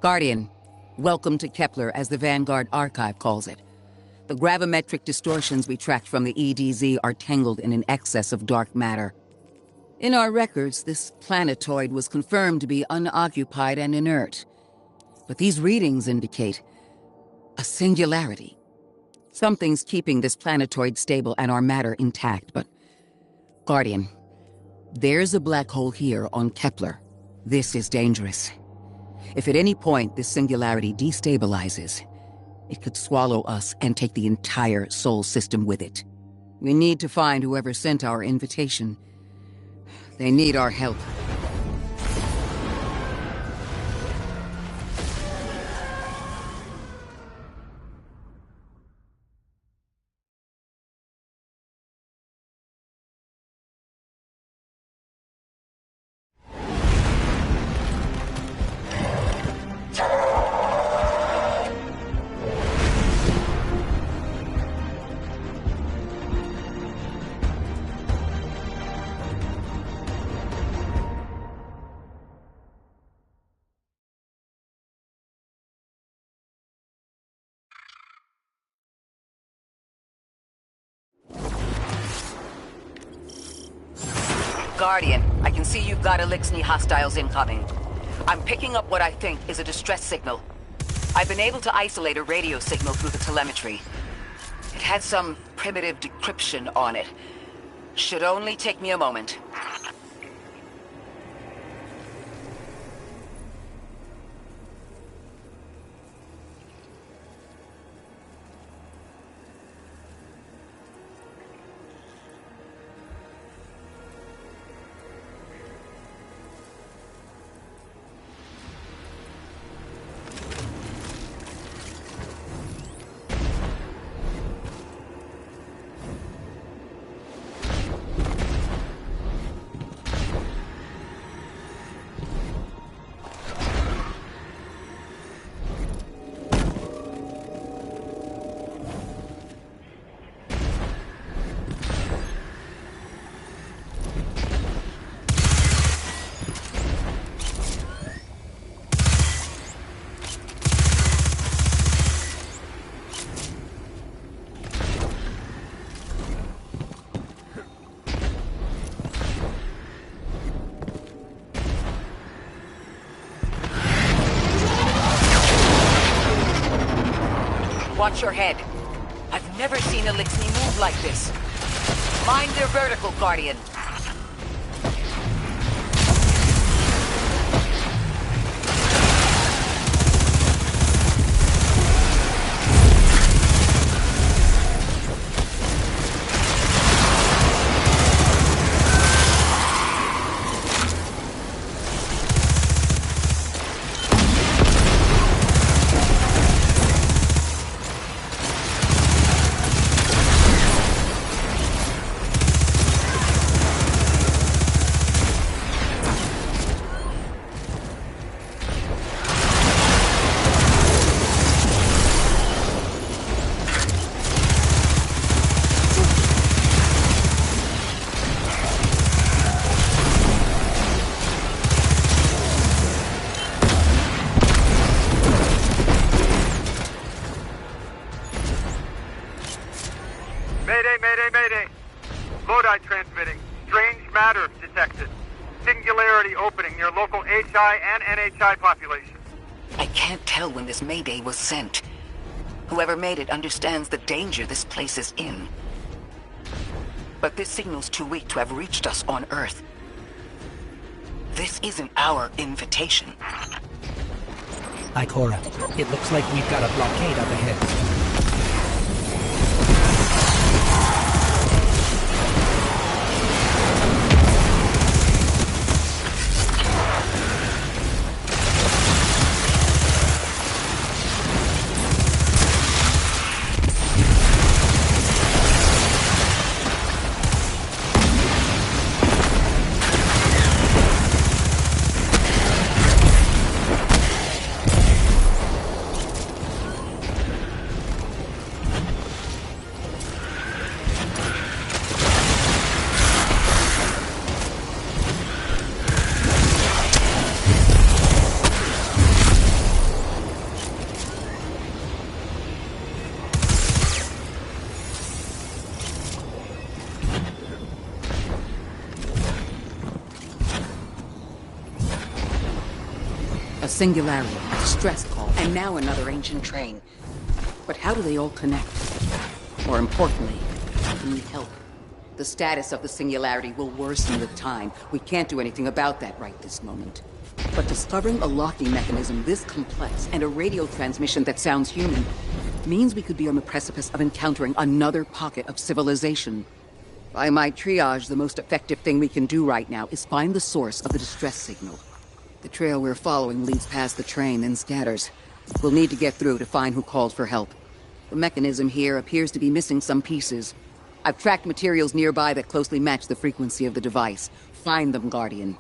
Guardian, welcome to Kepler, as the Vanguard Archive calls it. The gravimetric distortions we tracked from the EDZ are tangled in an excess of dark matter. In our records, this planetoid was confirmed to be unoccupied and inert. But these readings indicate a singularity. Something's keeping this planetoid stable and our matter intact, but... Guardian, there's a black hole here on Kepler. This is dangerous. If at any point this singularity destabilizes, it could swallow us and take the entire Sol system with it. We need to find whoever sent our invitation. They need our help. Guardian, I can see you've got Elixni hostiles incoming. I'm picking up what I think is a distress signal. I've been able to isolate a radio signal through the telemetry. It had some primitive decryption on it. Should only take me a moment. Watch your head. I've never seen Elixni move like this. Mind their vertical, Guardian. Mayday. Lodi transmitting. Strange matter detected. Singularity opening near local HI and NHI population. I can't tell when this Mayday was sent. Whoever made it understands the danger this place is in. But this signal's too weak to have reached us on Earth. This isn't our invitation. Ikora, it looks like we've got a blockade up ahead. A singularity, a distress call, and now another ancient train. But how do they all connect? More importantly, we need help. The status of the singularity will worsen with time. We can't do anything about that right this moment. But discovering a locking mechanism this complex and a radio transmission that sounds human means we could be on the precipice of encountering another pocket of civilization. By my triage, the most effective thing we can do right now is find the source of the distress signal. The trail we're following leads past the train, then scatters. We'll need to get through to find who called for help. The mechanism here appears to be missing some pieces. I've tracked materials nearby that closely match the frequency of the device. Find them, Guardian.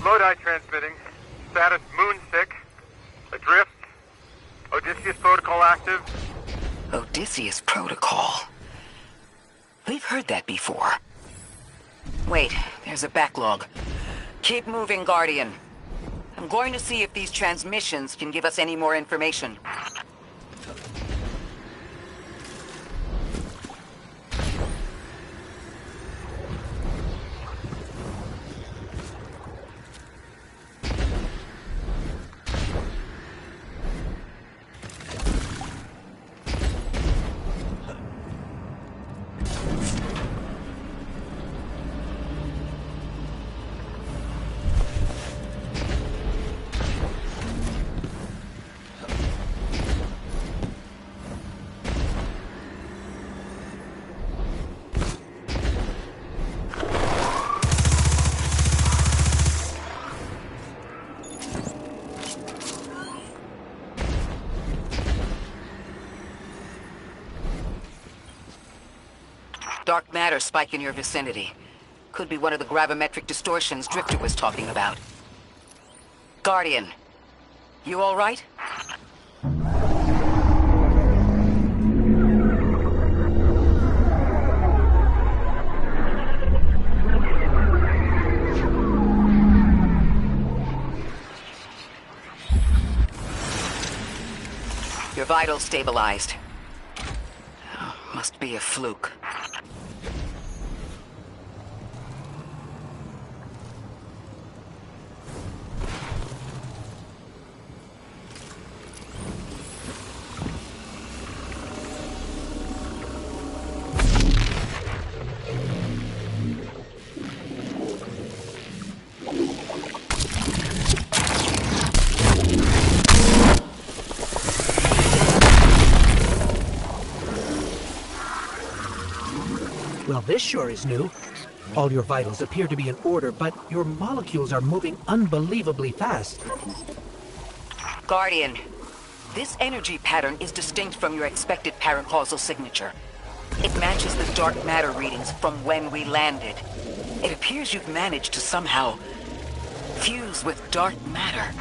Lodi transmitting. Status moonsick. Adrift. Odysseus protocol active. Odysseus Protocol. We've heard that before. Wait, there's a backlog. Keep moving, Guardian. I'm I'm going to see if these transmissions can give us any more information. Dark matter spike in your vicinity. Could be one of the gravimetric distortions Drifter was talking about. Guardian, you all right? Your vitals stabilized. Oh, must be a fluke. Well, this sure is new. All your vitals appear to be in order, but your molecules are moving unbelievably fast. Guardian, this energy pattern is distinct from your expected paracausal signature. It matches the dark matter readings from when we landed. It appears you've managed to somehow fuse with dark matter.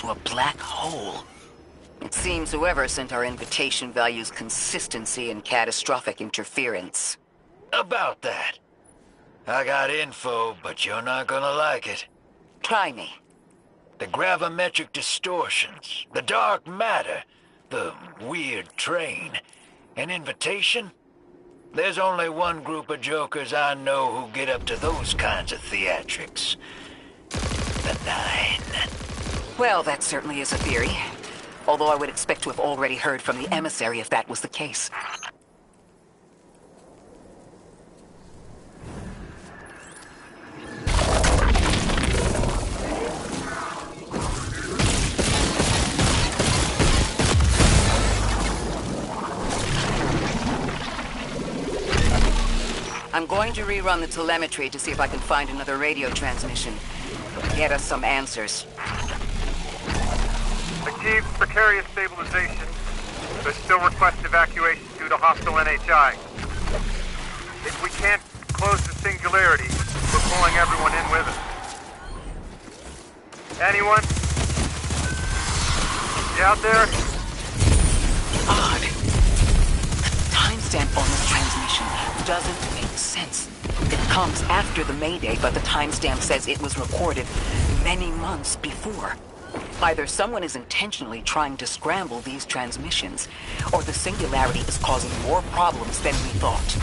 into a black hole. It seems whoever sent our invitation values consistency and catastrophic interference. About that. I got info, but you're not gonna like it. Try me. The gravimetric distortions, the dark matter, the weird train. An invitation? There's only one group of jokers I know who get up to those kinds of theatrics. The Nine. Well, that certainly is a theory. Although I would expect to have already heard from the emissary if that was the case. I'm going to rerun the telemetry to see if I can find another radio transmission. Get us some answers. Achieved precarious stabilization, but still request evacuation due to hostile NHI. If we can't close the singularity, we're pulling everyone in with us. Anyone? You out there? Odd. The timestamp on this transmission doesn't make sense. It comes after the Mayday, but the timestamp says it was recorded many months before. Either someone is intentionally trying to scramble these transmissions, or the singularity is causing more problems than we thought.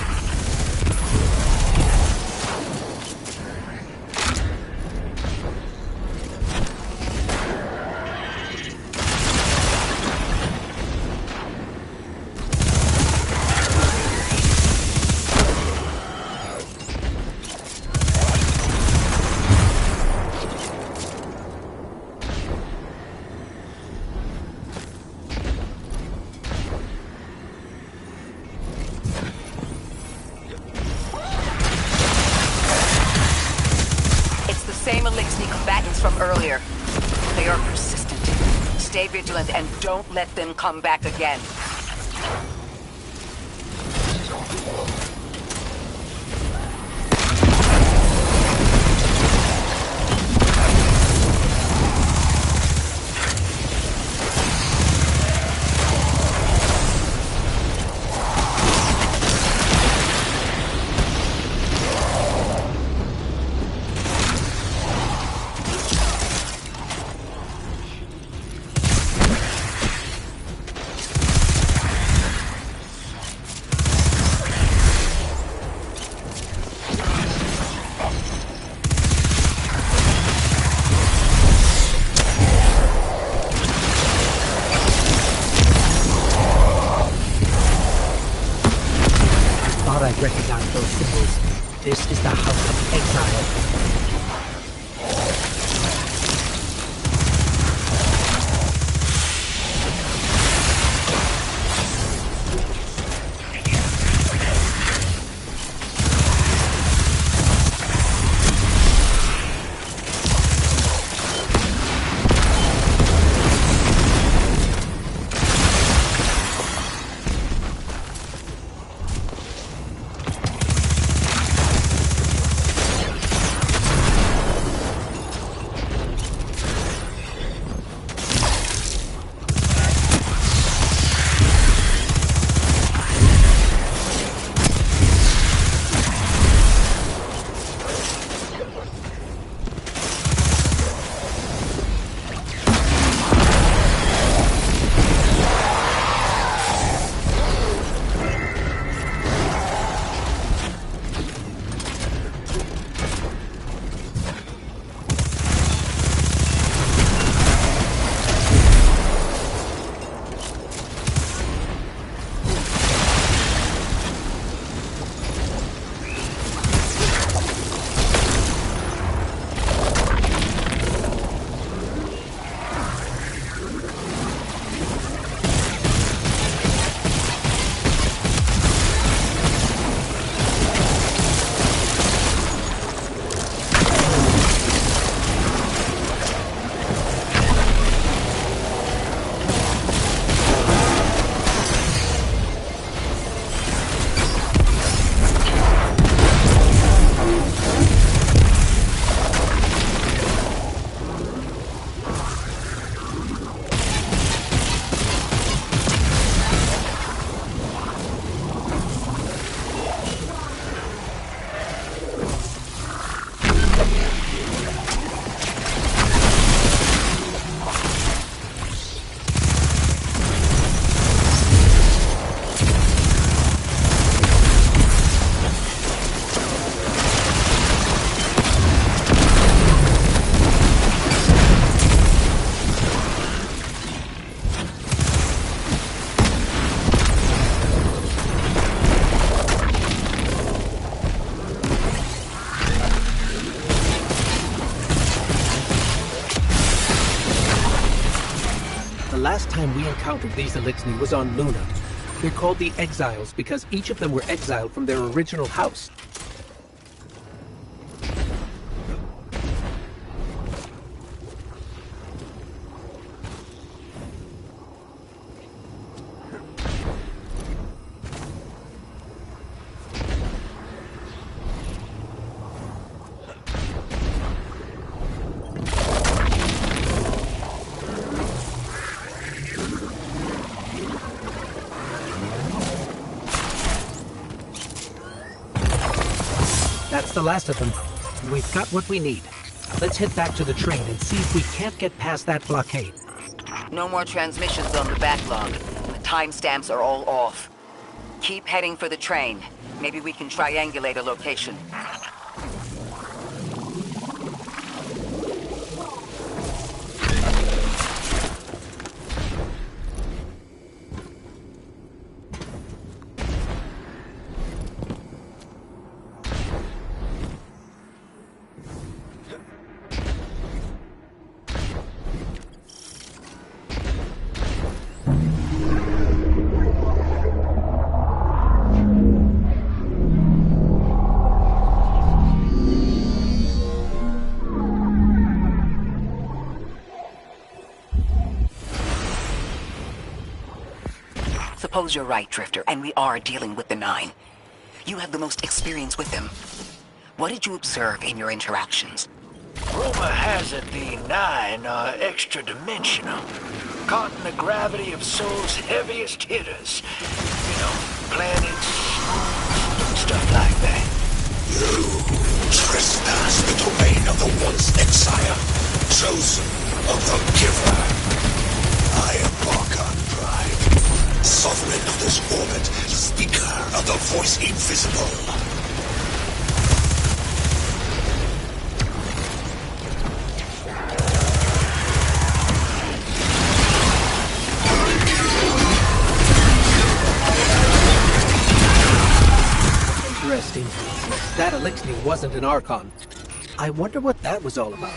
Same Elixir combatants from earlier. They are persistent. Stay vigilant and don't let them come back again. I recognize those symbols. This is the House of Exile. last time we encountered these Elixni was on Luna. They're called the Exiles because each of them were exiled from their original house. That's the last of them. We've got what we need. Let's head back to the train and see if we can't get past that blockade. No more transmissions on the backlog. The timestamps are all off. Keep heading for the train. Maybe we can triangulate a location. Suppose you're right, Drifter, and we are dealing with the Nine. You have the most experience with them. What did you observe in your interactions? Rumor has it the Nine are extra-dimensional, caught in the gravity of Sol's heaviest hitters. You know, planets, stuff like that. You trespass the domain of the once exile, chosen of the Giver. I am Barkon Pride, sovereign of this orbit, speaker of the voice invisible. Interesting. That Elixni wasn't an Archon. I wonder what that was all about.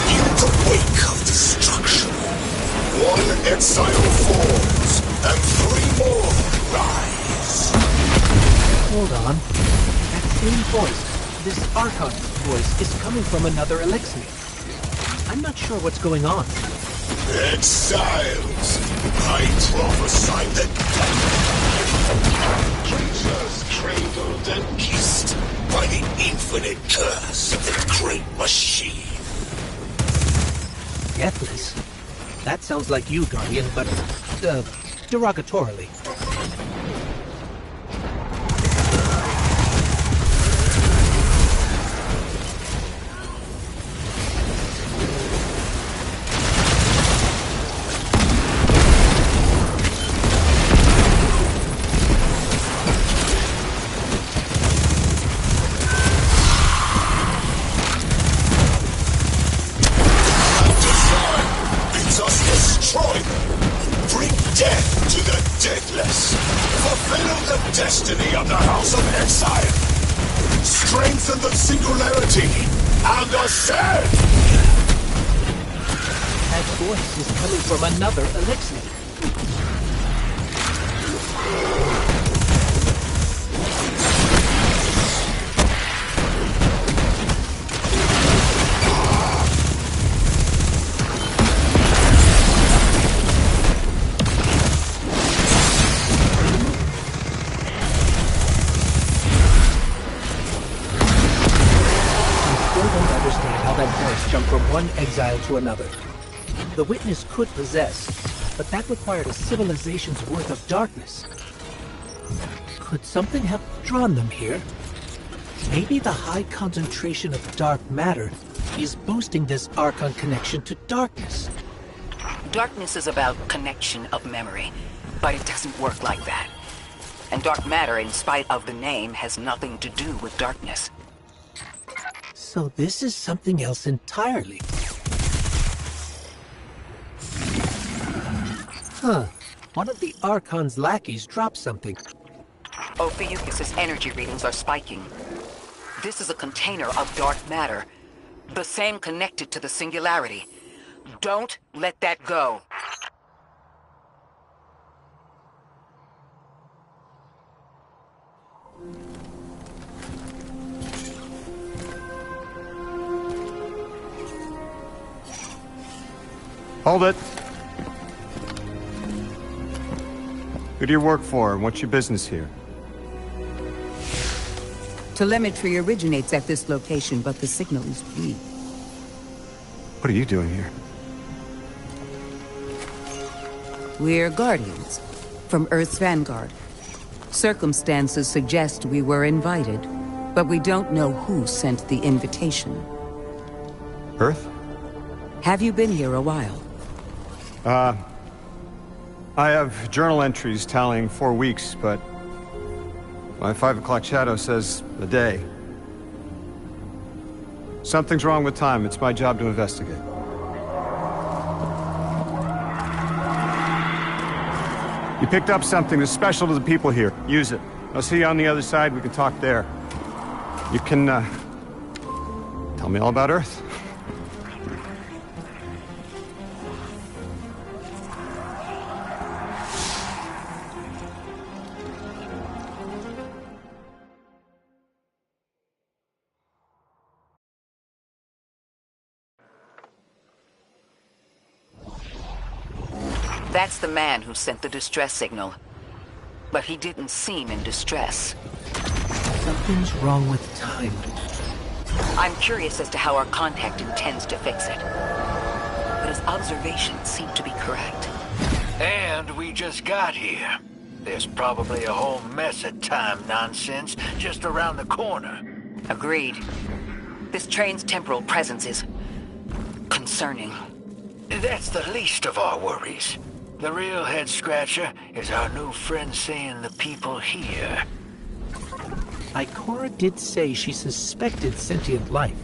In the wake of destruction, one exile falls, and three more rise. Hold on. That same voice, this Archon voice, is coming from another Elixni. I'm not sure what's going on. Exiles, I prophesy the creatures cradled and kissed by the infinite curse of the great machine. Deathless? That sounds like you, Guardian, but, derogatorily. Destiny of the House of Exile. Strengthen the singularity and ascend. That voice is coming from another Elixni. Jump from one exile to another. The Witness could possess, but that required a civilization's worth of darkness. Could something have drawn them here? Maybe the high concentration of dark matter is boosting this Archon connection to darkness. Darkness is about connection of memory, but it doesn't work like that. And dark matter, in spite of the name, has nothing to do with darkness. So this is something else entirely. Huh. One of the Archon's lackeys dropped something. Ophiuchus' energy readings are spiking. This is a container of dark matter. The same connected to the Singularity. Don't let that go. Hold it. Who do you work for, and what's your business here? Telemetry originates at this location, but the signal is weak. What are you doing here? We're Guardians, from Earth's Vanguard. Circumstances suggest we were invited, but we don't know who sent the invitation. Earth? Have you been here a while? I have journal entries tallying 4 weeks, but my 5 o'clock shadow says a day. Something's wrong with time. It's my job to investigate. You picked up something that's special to the people here. Use it. I'll see you on the other side. We can talk there. You can, tell me all about Earth. That's the man who sent the distress signal. But he didn't seem in distress. Something's wrong with time. I'm curious as to how our contact intends to fix it. But his observations seem to be correct. And we just got here. There's probably a whole mess of time nonsense just around the corner. Agreed. This train's temporal presence is concerning. That's the least of our worries. The real head-scratcher is our new friend seeing the people here. Ikora did say she suspected sentient life.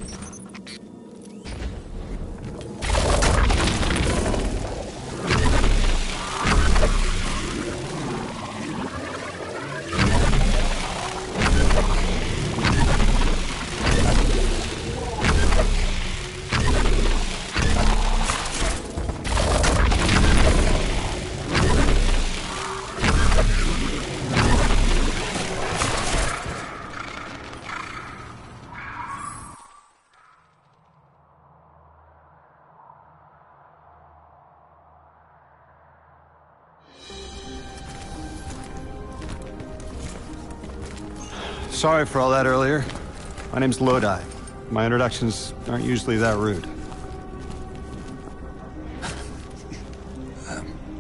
Sorry for all that earlier. My name's Lodi. My introductions aren't usually that rude.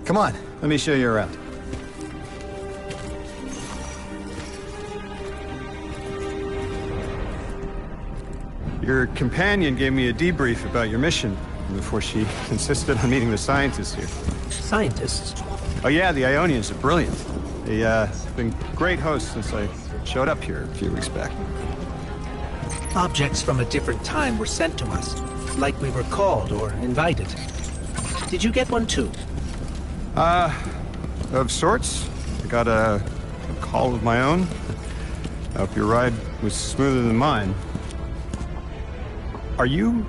Come on, let me show you around. Your companion gave me a debrief about your mission before she insisted on meeting the scientists here. Scientists? Oh yeah, the Ionians are brilliant. They've been great hosts since I showed up here a few weeks back. Objects from a different time were sent to us, like we were called or invited. Did you get one too? Of sorts. I got a call of my own. I hope your ride was smoother than mine. Are you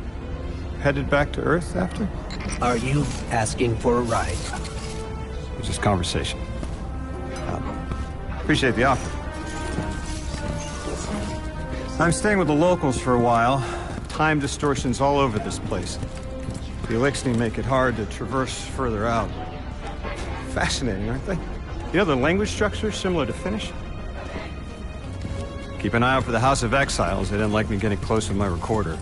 headed back to Earth after? Are you asking for a ride? It's just conversation. Appreciate the offer. I'm staying with the locals for a while. Time distortions all over this place. The Elixni make it hard to traverse further out. Fascinating, aren't they? You know, the language structure is similar to Finnish. Keep an eye out for the House of Exiles. They didn't like me getting close with my recorder.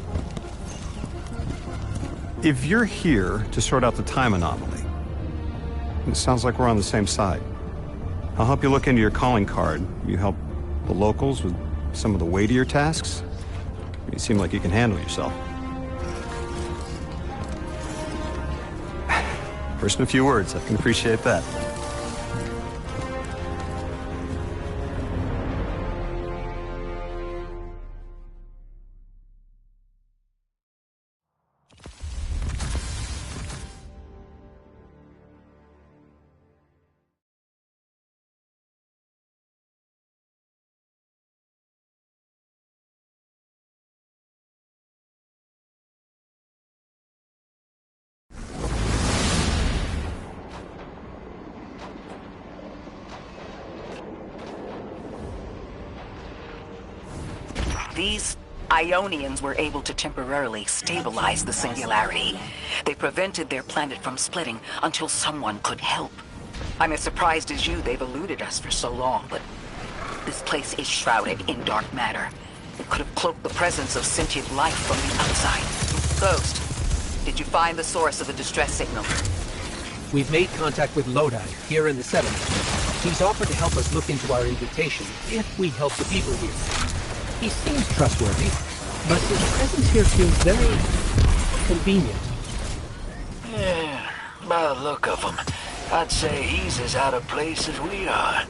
If you're here to sort out the time anomaly, it sounds like we're on the same side. I'll help you look into your calling card. You help the locals with some of the weightier tasks. You seem like you can handle yourself. First in a few words, I can appreciate that. These Ionians were able to temporarily stabilize the singularity. They prevented their planet from splitting until someone could help. I'm as surprised as you they've eluded us for so long, but this place is shrouded in dark matter. It could have cloaked the presence of sentient life from the outside. Ghost, did you find the source of the distress signal? We've made contact with Lodi, here in the settlement. He's offered to help us look into our invitation, if we help the people here. He seems trustworthy, but his presence here feels very convenient. Yeah, by the look of him, I'd say he's as out of place as we are.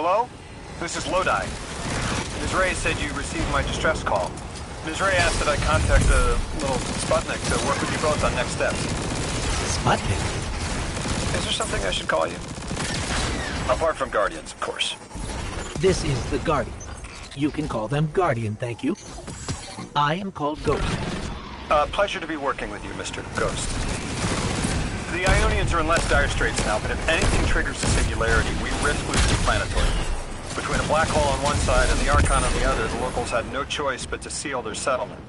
Hello? This is Lodi. Ms. Ray said you received my distress call. Ms. Ray asked that I contact the little Sputnik to work with you both on next steps. Sputnik? Is there something I should call you? Apart from Guardians, of course. This is the Guardian. You can call them Guardian, thank you. I am called Ghost. Pleasure to be working with you, Mr. Ghost. The Ionians are in less dire straits now, but if anything triggers the singularity, we risk losing the planetoid. Between a black hole on one side and the Archon on the other, the locals had no choice but to seal their settlement.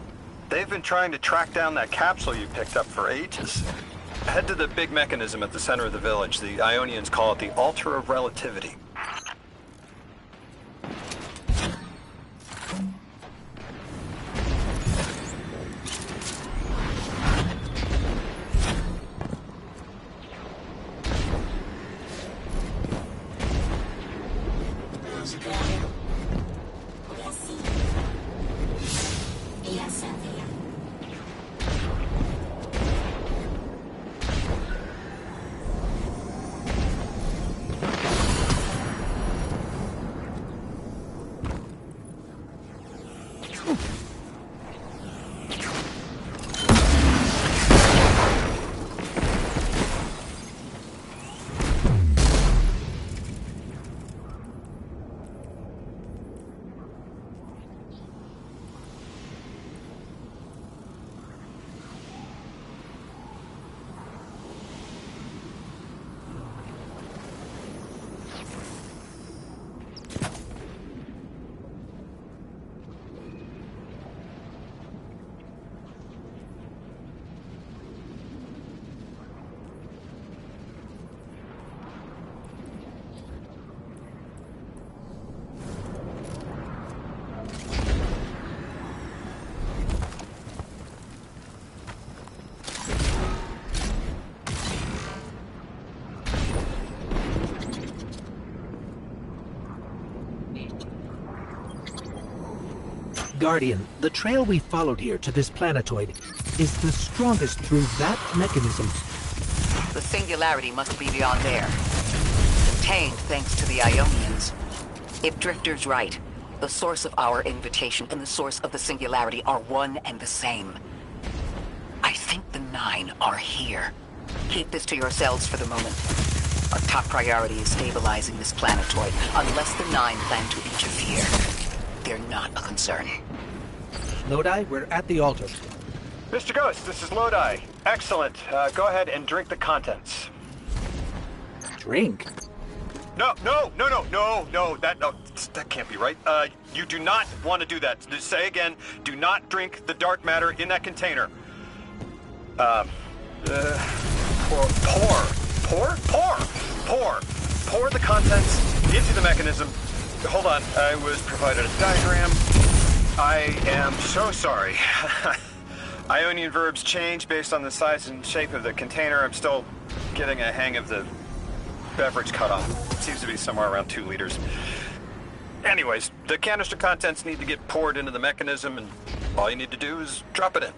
They've been trying to track down that capsule you picked up for ages. Head to the big mechanism at the center of the village. The Ionians call it the Altar of Relativity. Guardian, the trail we followed here to this planetoid is the strongest through that mechanism. The singularity must be beyond there. Contained thanks to the Ionians. If Drifter's right, the source of our invitation and the source of the singularity are one and the same. I think the Nine are here. Keep this to yourselves for the moment. Our top priority is stabilizing this planetoid, unless the Nine plan to interfere. They're not a concern. Lodi, we're at the altar. Mr. Ghost, this is Lodi. Excellent. Go ahead and drink the contents. Drink? No, that can't be right. You do not want to do that. Just say again, do not drink the dark matter in that container. Pour the contents into the mechanism. Hold on, I was provided a diagram. I am so sorry. Ionian verbs change based on the size and shape of the container. I'm still getting a hang of the beverage cutoff. It seems to be somewhere around 2 liters. Anyways, the canister contents need to get poured into the mechanism, and all you need to do is drop it in.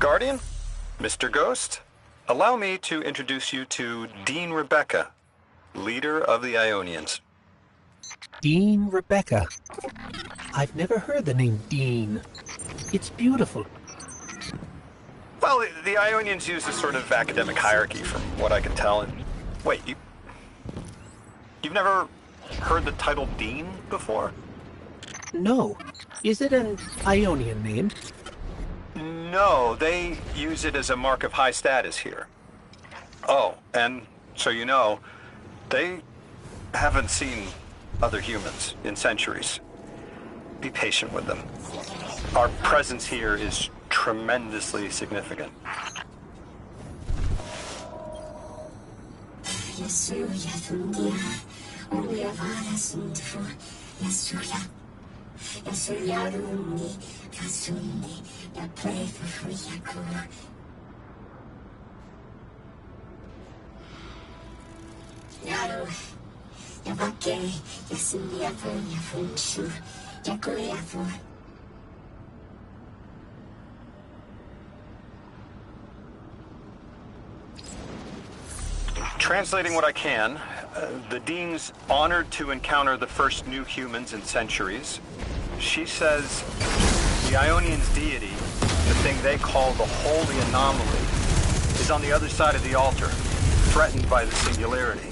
Guardian, Mr. Ghost, allow me to introduce you to Dean Rebecca, leader of the Ionians. Dean Rebecca. I've never heard the name Dean. It's beautiful. Well, the Ionians use a sort of academic hierarchy from what I can tell. And wait, you've never heard the title Dean before? No. Is it an Ionian name? No, they use it as a mark of high status here. Oh, and so you know, they haven't seen other humans in centuries. Be patient with them. Our presence here is tremendously significant. Translating what I can, the Dean's honored to encounter the first new humans in centuries. She says the Ionians' deity, the thing they call the Holy Anomaly, is on the other side of the altar, threatened by the Singularity.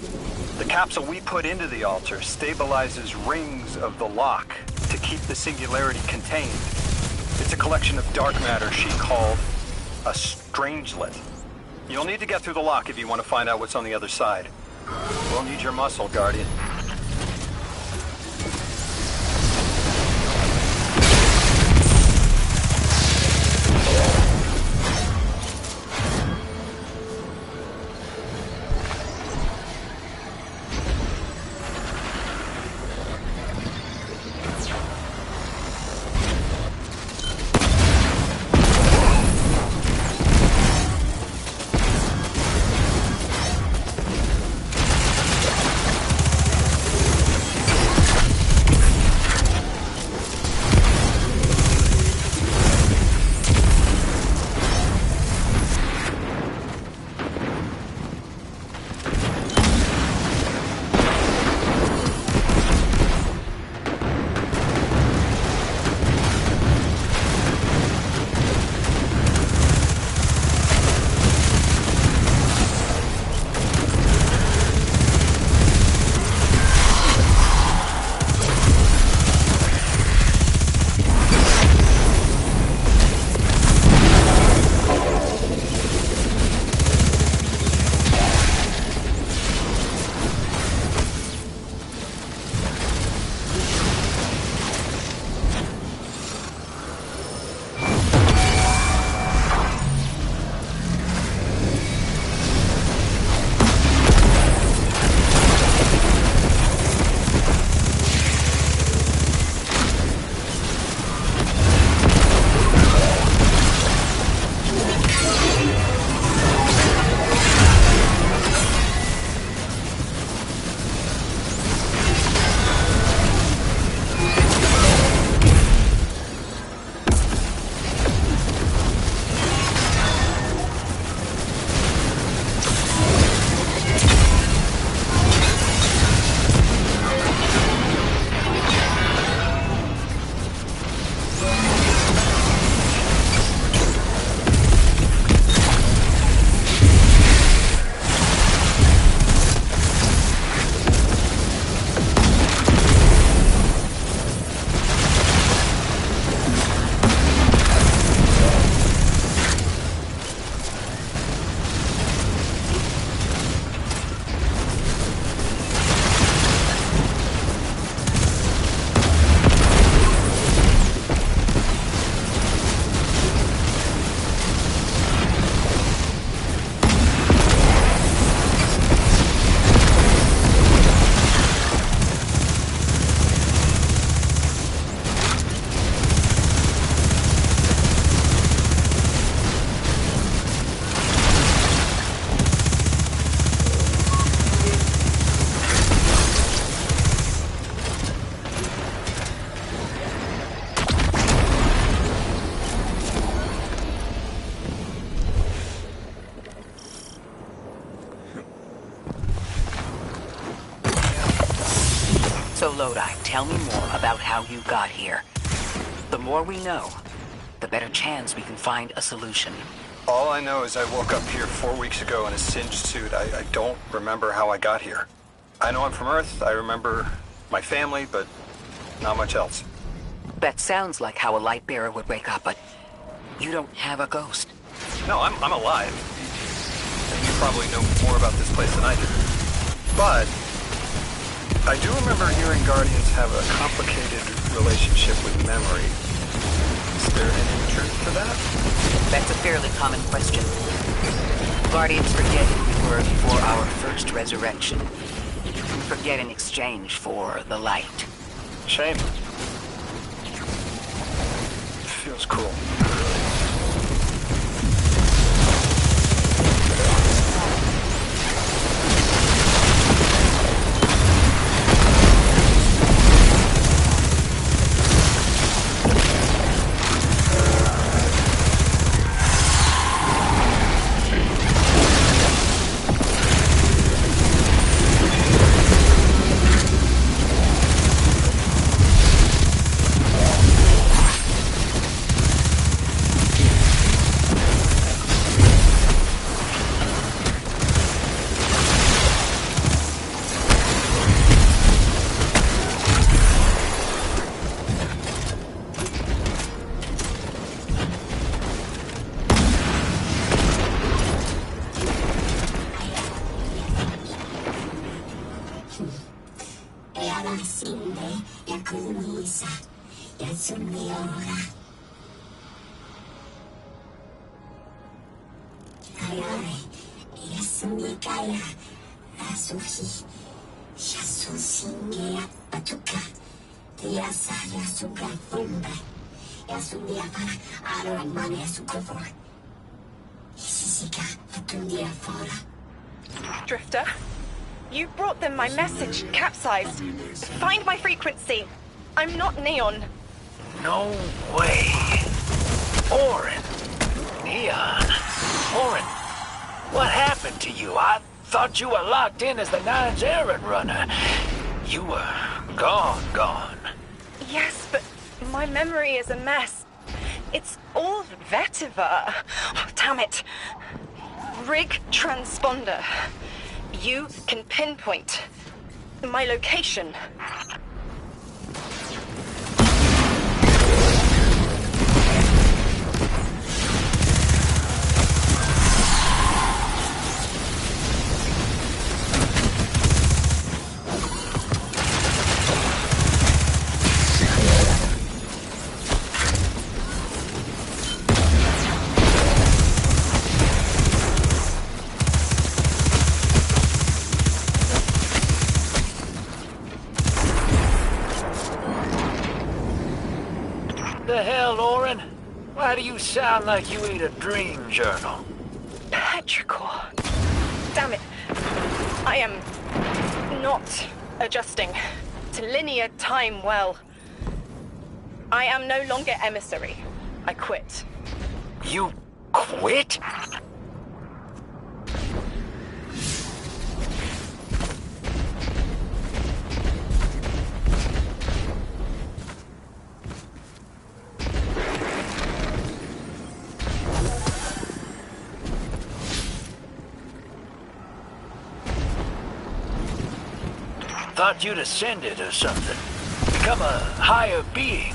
The capsule we put into the altar stabilizes rings of the lock to keep the Singularity contained. It's a collection of dark matter she called a Strangelet. You'll need to get through the lock if you want to find out what's on the other side. We'll need your muscle, Guardian. So Lodi, tell me more about how you got here. The more we know, the better chance we can find a solution. All I know is I woke up here 4 weeks ago in a singed suit. I don't remember how I got here. I know I'm from Earth. I remember my family, but not much else. That sounds like how a light bearer would wake up, but you don't have a ghost. No, I'm alive. And you probably know more about this place than I do. But I do remember hearing Guardians have a complicated relationship with memory. Is there any truth to that? That's a fairly common question. Guardians forget who we were before our first resurrection. Forget in exchange for the light. Shame. Feels cool. Drifter, you brought them my message, capsized. Find my frequency. I'm not Neon. No way. Orin. Neon. Orin, what happened to you? I thought you were locked in as the Nine's errand runner. You were gone. Yes, but my memory is a mess. It's all vetiver. Oh, damn it. Rig transponder. You can pinpoint my location. The hell, Orin? Why do you sound like you ate a dream journal? Petrichor. Damn it. I am not adjusting to linear time well. I am no longer emissary. I quit. You quit? Thought you'd ascended or something. Become a higher being.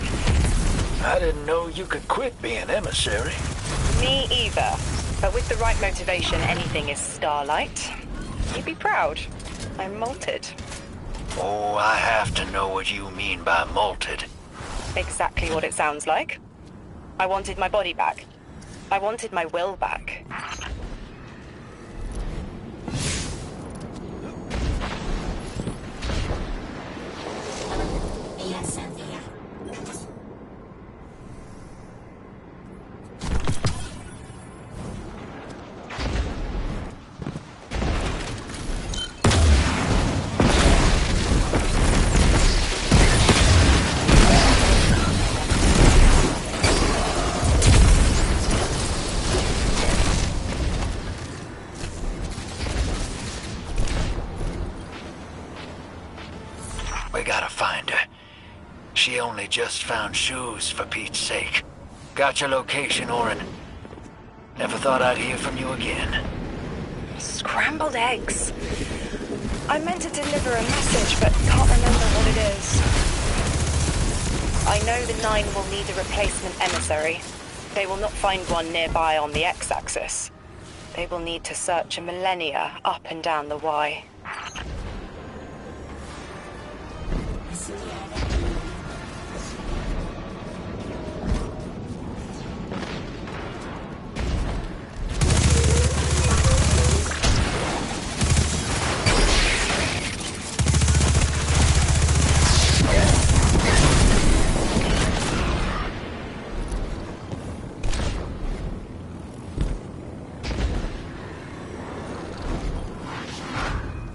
I didn't know you could quit being emissary. Me either. But with the right motivation, anything is Starlight. You'd be proud. I'm molted. Oh, I have to know what you mean by molted. Exactly what it sounds like. I wanted my body back. I wanted my will back. gotta find her. She only just found shoes, for Pete's sake. Got your location, Orin. Never thought I'd hear from you again. Scrambled eggs. I meant to deliver a message, but can't remember what it is. I know the Nine will need a replacement emissary. They will not find one nearby on the X-axis. They will need to search a millennia up and down the Y.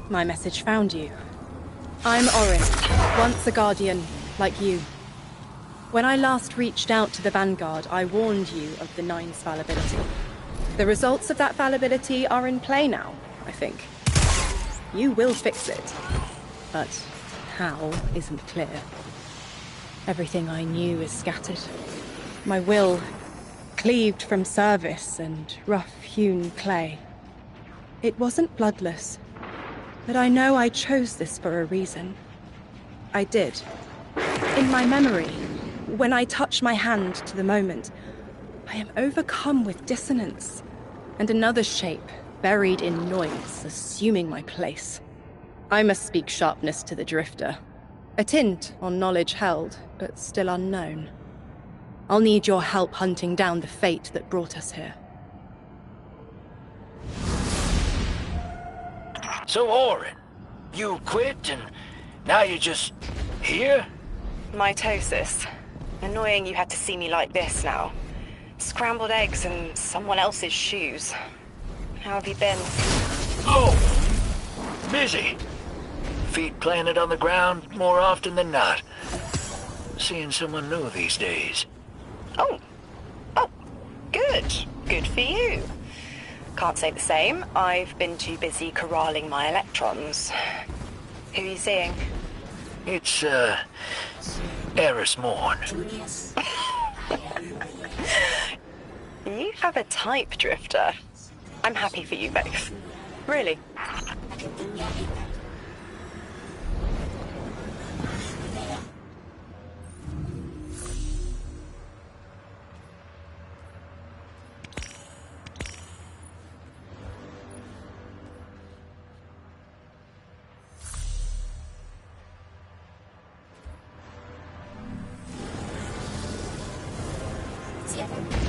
My message found you. I'm Orin, once a Guardian, like you. When I last reached out to the Vanguard, I warned you of the Nine's fallibility. The results of that fallibility are in play now, I think. You will fix it, but how isn't clear. Everything I knew is scattered. My will cleaved from service and rough-hewn clay. It wasn't bloodless. But I know I chose this for a reason. I did. In my memory, when I touch my hand to the moment, I am overcome with dissonance, and another shape, buried in noise, assuming my place. I must speak sharpness to the Drifter. A tint on knowledge held, but still unknown. I'll need your help hunting down the fate that brought us here. So, Orin, you quit and now you're just here? Mitosis. Annoying you had to see me like this now. Scrambled eggs and someone else's shoes. How have you been? Oh, busy. Feet planted on the ground more often than not. Seeing someone new these days. Oh, good. Good for you. Can't say the same. I've been too busy corralling my electrons. Who are you seeing? It's, Eris Morn. You have a type, Drifter. I'm happy for you both. Really. Yeah.